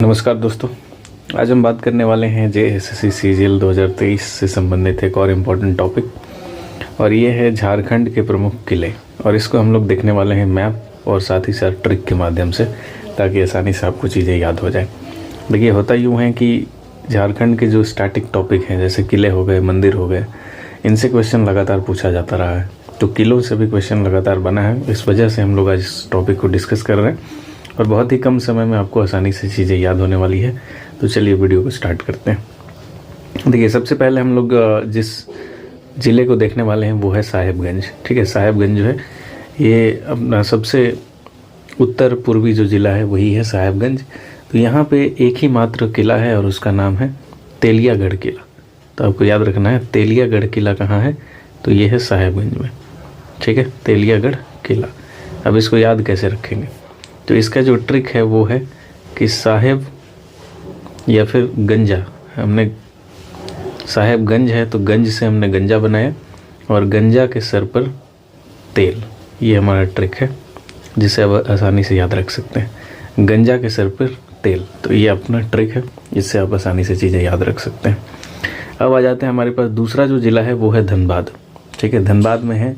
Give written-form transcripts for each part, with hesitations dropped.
नमस्कार दोस्तों, आज हम बात करने वाले हैं JSSC CGL 2023 से संबंधित एक और इम्पोर्टेंट टॉपिक, और ये है झारखंड के प्रमुख किले। और इसको हम लोग देखने वाले हैं मैप और साथ ही साथ ट्रिक के माध्यम से, ताकि आसानी से आपको चीज़ें याद हो जाए। देखिए, होता यूँ है कि झारखंड के जो स्टैटिक टॉपिक हैं, जैसे किले हो गए, मंदिर हो गए, इनसे क्वेश्चन लगातार पूछा जाता रहा है। तो किलों से भी क्वेश्चन लगातार बना है, इस वजह से हम लोग आज इस टॉपिक को डिस्कस कर रहे हैं और बहुत ही कम समय में आपको आसानी से चीज़ें याद होने वाली है। तो चलिए वीडियो को स्टार्ट करते हैं। देखिए, सबसे पहले हम लोग जिस ज़िले को देखने वाले हैं वो है साहेबगंज। ठीक है, साहेबगंज जो है ये अपना सबसे उत्तर पूर्वी जो ज़िला है वही है साहेबगंज। तो यहाँ पे एक ही मात्र किला है और उसका नाम है तेलियागढ़ किला। तो आपको याद रखना है तेलियागढ़ किला कहाँ है, तो ये है साहेबगंज में। ठीक है, तेलियागढ़ किला। अब इसको याद कैसे रखेंगे, तो इसका जो ट्रिक है वो है कि साहेब या फिर गंजा, हमने साहेबगंज है तो गंज से हमने गंजा बनाया और गंजा के सर पर तेल, ये हमारा ट्रिक है जिसे आप आसानी से याद रख सकते हैं। गंजा के सर पर तेल, तो ये अपना ट्रिक है जिससे आप आसानी से चीज़ें याद रख सकते हैं। अब आ जाते हैं हमारे पास दूसरा जो ज़िला है वो है धनबाद। ठीक है, धनबाद में है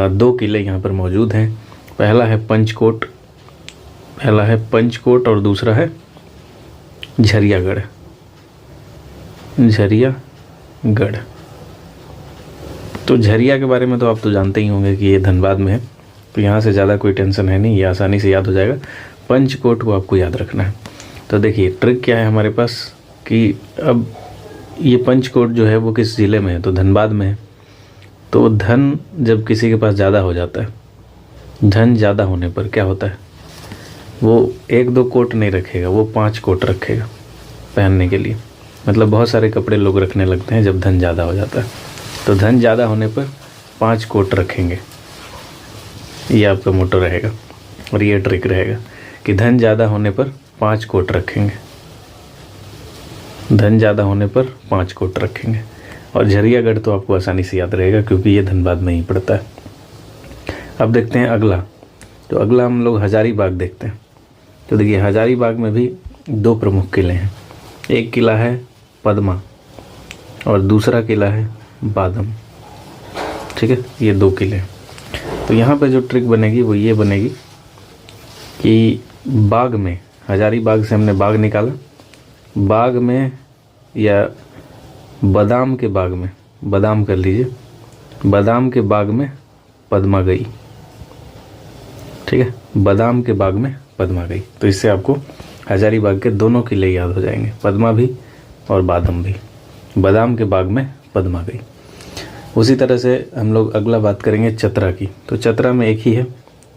दो किले यहाँ पर मौजूद हैं। पहला है पंचकोट और दूसरा है झरियागढ़। तो झरिया के बारे में तो आप तो जानते ही होंगे कि ये धनबाद में है, तो यहाँ से ज़्यादा कोई टेंशन है नहीं, ये आसानी से याद हो जाएगा। पंचकोट को आपको याद रखना है। तो देखिए ट्रिक क्या है हमारे पास कि अब ये पंचकोट जो है वो किस ज़िले में है, तो धनबाद में है। तो धन जब किसी के पास ज़्यादा हो जाता है, धन ज़्यादा होने पर क्या होता है, वो 1-2 कोट नहीं रखेगा, वो 5 कोट रखेगा पहनने के लिए। मतलब बहुत सारे कपड़े लोग रखने लगते हैं जब धन ज़्यादा हो जाता है। तो धन ज़्यादा होने पर 5 कोट रखेंगे, ये आपका मोटो रहेगा। और ये ट्रिक रहेगा कि धन ज़्यादा होने पर 5 कोट रखेंगे, धन ज़्यादा होने पर 5 कोट रखेंगे। और झरियागढ़ तो आपको आसानी से याद रहेगा क्योंकि ये धनबाद में ही पड़ता है। अब देखते हैं अगला। तो अगला हम लोग हजारीबाग देखते हैं। तो देखिए, हजारीबाग में भी 2 प्रमुख किले हैं। एक किला है पद्मा और दूसरा किला है बादम। ठीक है, ये 2 किले हैं। तो यहाँ पे जो ट्रिक बनेगी वो ये बनेगी कि बाग में, हजारीबाग से हमने बाग निकाला, बाग में या बादाम के बाग में, बादाम कर लीजिए, बादाम के बाग में पद्मा गई। ठीक है, बादाम के बाग में पद्मा गई। तो इससे आपको हजारीबाग के दोनों किले याद हो जाएंगे, पद्मा भी और बादाम भी। बादाम के बाग में पद्मा गई। उसी तरह से हम लोग अगला बात करेंगे चतरा की। तो चतरा में एक ही है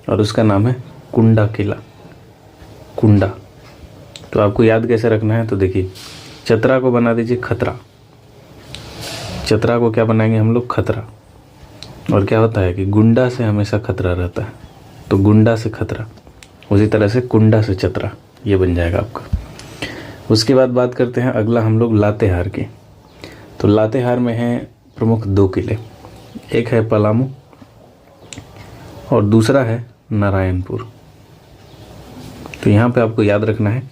और उसका नाम है कुंडा किला, कुंडा। तो आपको याद कैसे रखना है, तो देखिए चतरा को बना दीजिए खतरा। चतरा को क्या बनाएंगे हम लोग, खतरा। और क्या होता है कि गुंडा से हमेशा खतरा रहता है, तो गुंडा से खतरा। उसी तरह से कुंडा से चतरा, ये बन जाएगा आपका। उसके बाद बात करते हैं अगला हम लोग लातेहार की। तो लातेहार में हैं प्रमुख 2 किले। एक है पलामू और दूसरा है नारायणपुर। तो यहाँ पे आपको याद रखना है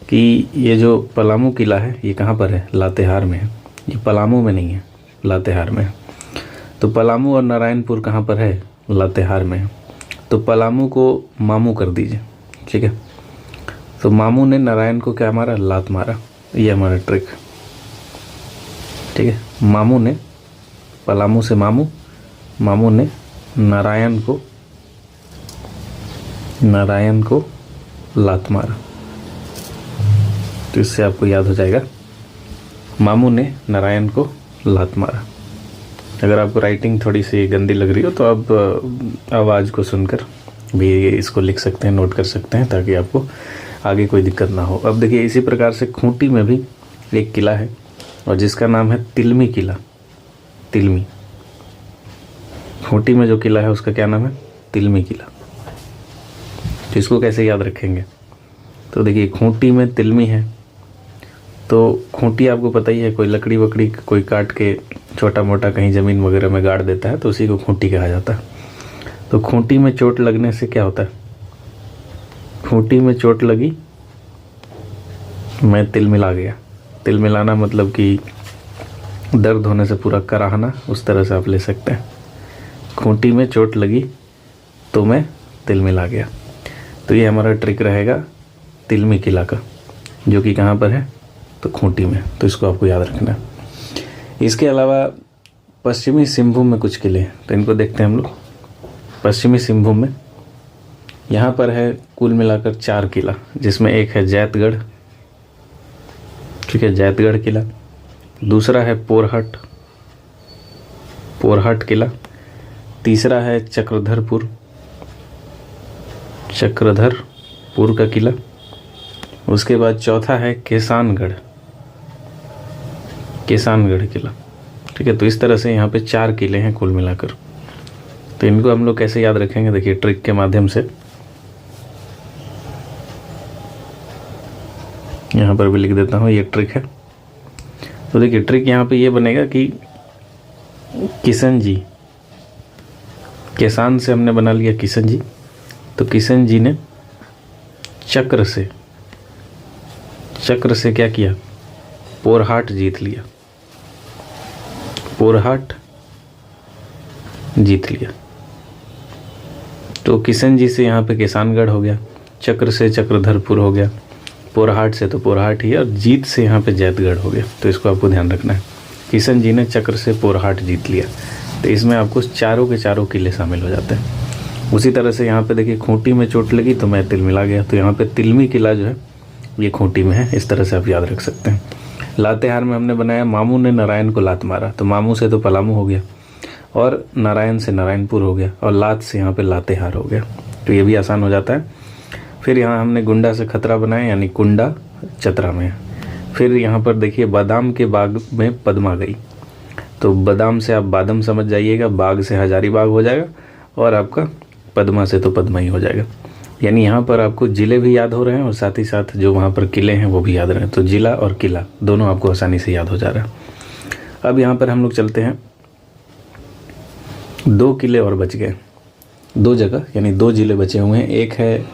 कि ये जो पलामू किला है ये कहाँ पर है, लातेहार में है। ये पलामू में नहीं है, लातेहार में है। तो पलामू और नारायणपुर कहाँ पर है, लातेहार में है। तो पलामू को मामू कर दीजिए। ठीक है, तो मामू ने नारायण को क्या मारा, लात मारा। ये हमारा ट्रिक। ठीक है, मामू ने, पलामू से मामू, मामू ने नारायण को लात मारा। तो इससे आपको याद हो जाएगा, मामू ने नारायण को लात मारा। अगर आपको राइटिंग थोड़ी सी गंदी लग रही हो तो आप आवाज़ को सुनकर भी इसको लिख सकते हैं, नोट कर सकते हैं, ताकि आपको आगे कोई दिक्कत ना हो। अब देखिए, इसी प्रकार से खूंटी में भी एक किला है और जिसका नाम है तिलमी किला। तिलमी, खूंटी में जो किला है उसका क्या नाम है, तिलमी किला। तो इसको कैसे याद रखेंगे, तो देखिए खूंटी में तिलमी है, तो खूंटी आपको पता ही है, कोई लकड़ी वकड़ी कोई काट के छोटा मोटा कहीं ज़मीन वगैरह में गाड़ देता है तो उसी को खूंटी कहा जाता है। तो खूंटी में चोट लगने से क्या होता है, खूंटी में चोट लगी मैं तिल मिला गया। तिल मिलाना मतलब कि दर्द होने से पूरा कराहना, उस तरह से आप ले सकते हैं। खूंटी में चोट लगी तो मैं तिल मिला गया। तो ये हमारा ट्रिक रहेगा तिलमी किला का, जो कि कहाँ पर है, तो खूंटी में। तो इसको आपको याद रखना है। इसके अलावा पश्चिमी सिंहभूम में कुछ किले हैं, तो इनको देखते हैं हम लोग। पश्चिमी सिंहभूम में यहाँ पर है कुल मिलाकर 4 किला, जिसमें एक है जैतगढ़, ठीक है, जैतगढ़ किला। दूसरा है पोरहट किला। तीसरा है चक्रधरपुर का किला। उसके बाद चौथा है किसानगढ़ किला, ठीक है। तो इस तरह से यहाँ पे 4 किले हैं कुल मिलाकर। तो इनको हम लोग कैसे याद रखेंगे, देखिए ट्रिक के माध्यम से। यहाँ पर भी लिख देता हूँ, ये ट्रिक है। तो देखिए ट्रिक यहाँ पे ये बनेगा कि किशन जी, किसान से हमने बना लिया किशन जी, तो किशन जी ने चक्र से क्या किया, पोरहाट जीत लिया। तो किशन जी से यहाँ पे किसानगढ़ हो गया, चक्र से चक्रधरपुर हो गया, पोरहाट से तो पोरहाट ही, और जीत से यहाँ पे जैतगढ़ हो गया। तो इसको आपको ध्यान रखना है। किशन जी ने चक्र से पोरहाट जीत लिया, तो इसमें आपको चारों के चारों किले शामिल हो जाते हैं। उसी तरह से यहाँ पे देखिए खूंटी में चोट लगी तो मैं तिल मिला गया, तो यहाँ पे तिलमी किला जो है ये खूंटी में है। इस तरह से आप याद रख सकते हैं। लातेहार में हमने बनाया मामू ने नारायण को लात मारा, तो मामू से तो पलामू हो गया, और नारायण से नारायणपुर हो गया, और लात से यहाँ पे लातेहार हो गया। तो ये भी आसान हो जाता है। फिर यहाँ हमने गुंडा से खतरा बनाया, यानी कुंडा चतरा में। फिर यहाँ पर देखिए बादाम के बाग में पद्मा गई, तो बादाम से आप बादम समझ जाइएगा, बाग से हजारीबाग हो जाएगा, और आपका पद्मा से तो पद्मा ही हो जाएगा। यानी यहाँ पर आपको जिले भी याद हो रहे हैं और साथ ही साथ जो वहाँ पर किले हैं वो भी याद रहे हैं। तो जिला और किला दोनों आपको आसानी से याद हो जा रहा है। अब यहाँ पर हम लोग चलते हैं, 2 किले और बच गए, 2 जगह, यानी 2 जिले बचे हुए हैं। एक है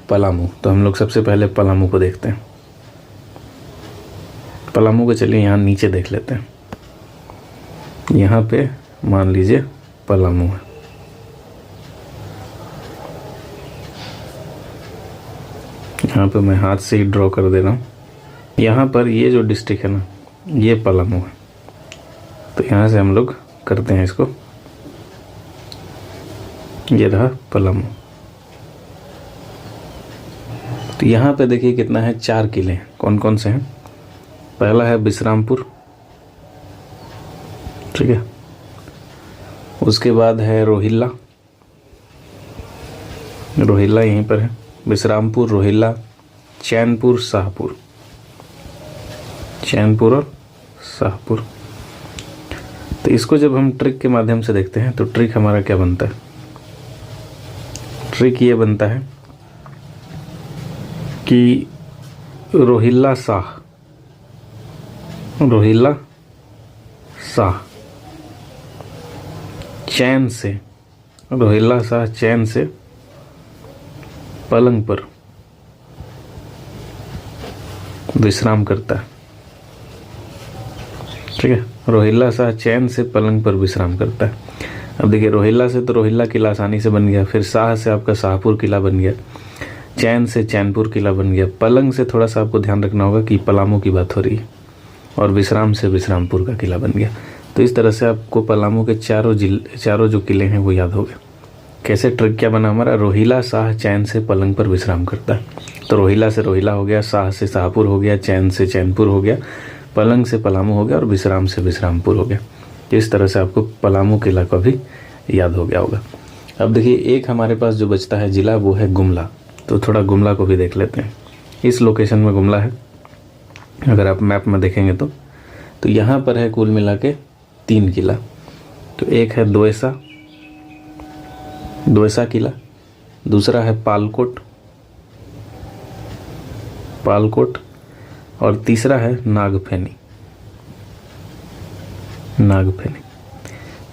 पलामू, तो हम लोग सबसे पहले पलामू को देखते हैं। पलामू को चलिए यहाँ नीचे देख लेते हैं। यहाँ पे मान लीजिए पलामू है, यहाँ पे मैं हाथ से ही ड्रॉ कर दे रहा हूँ। यहाँ पर ये जो डिस्ट्रिक्ट है ना, ये पलामू है। तो यहाँ से हम लोग करते हैं इसको, ये रहा पलामू। तो यहाँ पे देखिए कितना है, 4 किले। कौन कौन से हैं? पहला है विश्रामपुर, ठीक है। उसके बाद है रोहिल्ला यहीं पर है। विश्रामपुर, रोहिल्ला, चैनपुर और शाहपुर। तो इसको जब हम ट्रिक के माध्यम से देखते हैं तो ट्रिक हमारा क्या बनता है? ट्रिक ये बनता है कि रोहिल्ला शाह चैन से, रोहिल्ला शाह चैन से पलंग पर विश्राम करता है, ठीक है। रोहिल्ला शाह चैन से पलंग पर विश्राम करता है। अब देखिए रोहिल्ला से तो रोहिल्ला किला आसानी से बन गया, फिर शाह से आपका शाहपुर किला बन गया, चैन से चैनपुर किला बन गया। पलंग से थोड़ा सा आपको ध्यान रखना होगा कि पलामू की बात हो रही है, और विश्राम से विश्रामपुर का किला बन गया। तो इस तरह से आपको पलामू के चारों जो किले हैं वो याद हो गए। कैसे ट्रिक क्या बना हमारा? रोहिल्ला शाह चैन से पलंग पर विश्राम करता है, तो रोहिल्ला से रोहिल्ला हो गया, शाह से शाहपुर हो गया, चैन से चैनपुर हो गया, पलंग से पलामू हो गया, और विश्राम से विश्रामपुर हो गया। इस तरह से आपको पलामू किला का भी याद हो गया होगा। अब देखिए एक हमारे पास जो बचता है जिला, वो है गुमला। तो थोड़ा गुमला को भी देख लेते हैं। इस लोकेशन में गुमला है, अगर आप मैप में देखेंगे तो यहाँ पर है कुल मिला के 3 किला। तो एक है दोयसा किला, दूसरा है पालकोट, और तीसरा है नागफेनी।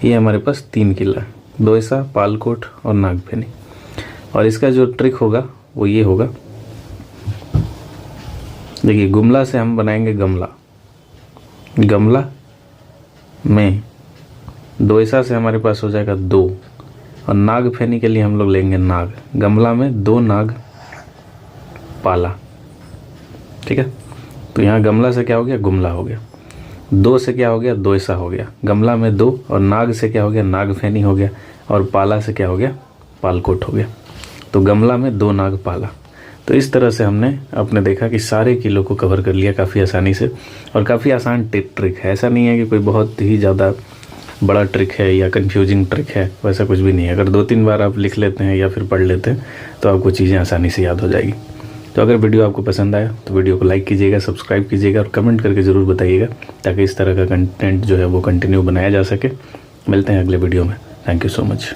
ये हमारे पास 3 किला है, दोयसा, पालकोट और नागफेनी। और इसका जो ट्रिक होगा वो ये होगा देखिए गुमला से हम बनाएंगे गमला, गमला में दोयसा से हमारे पास हो जाएगा 2, और नाग फैनी के लिए हम लोग लेंगे नाग। गमला में 2 नाग पाला, ठीक है। तो यहाँ गमला से क्या हो गया, गुमला हो गया। 2 से क्या हो गया, दोयसा हो गया। गमला में 2 और नाग से क्या हो गया, नाग फैनी हो गया। और पाला से क्या हो गया, पालकोट हो गया। तो गमला में 2 नाग पाला। तो इस तरह से हमने अपने देखा कि सारे किलो को कवर कर लिया काफ़ी आसानी से, और काफ़ी आसान ट्रिक है। ऐसा नहीं है कि कोई बहुत ही ज़्यादा बड़ा ट्रिक है या कंफ्यूजिंग ट्रिक है, वैसा कुछ भी नहीं है। अगर 2-3 बार आप लिख लेते हैं या फिर पढ़ लेते हैं तो आपको चीज़ें आसानी से याद हो जाएगी। तो अगर वीडियो आपको पसंद आया तो वीडियो को लाइक कीजिएगा, सब्सक्राइब कीजिएगा और कमेंट करके ज़रूर बताइएगा, ताकि इस तरह का कंटेंट जो है वो कंटिन्यू बनाया जा सके। मिलते हैं अगले वीडियो में। Thank you so much.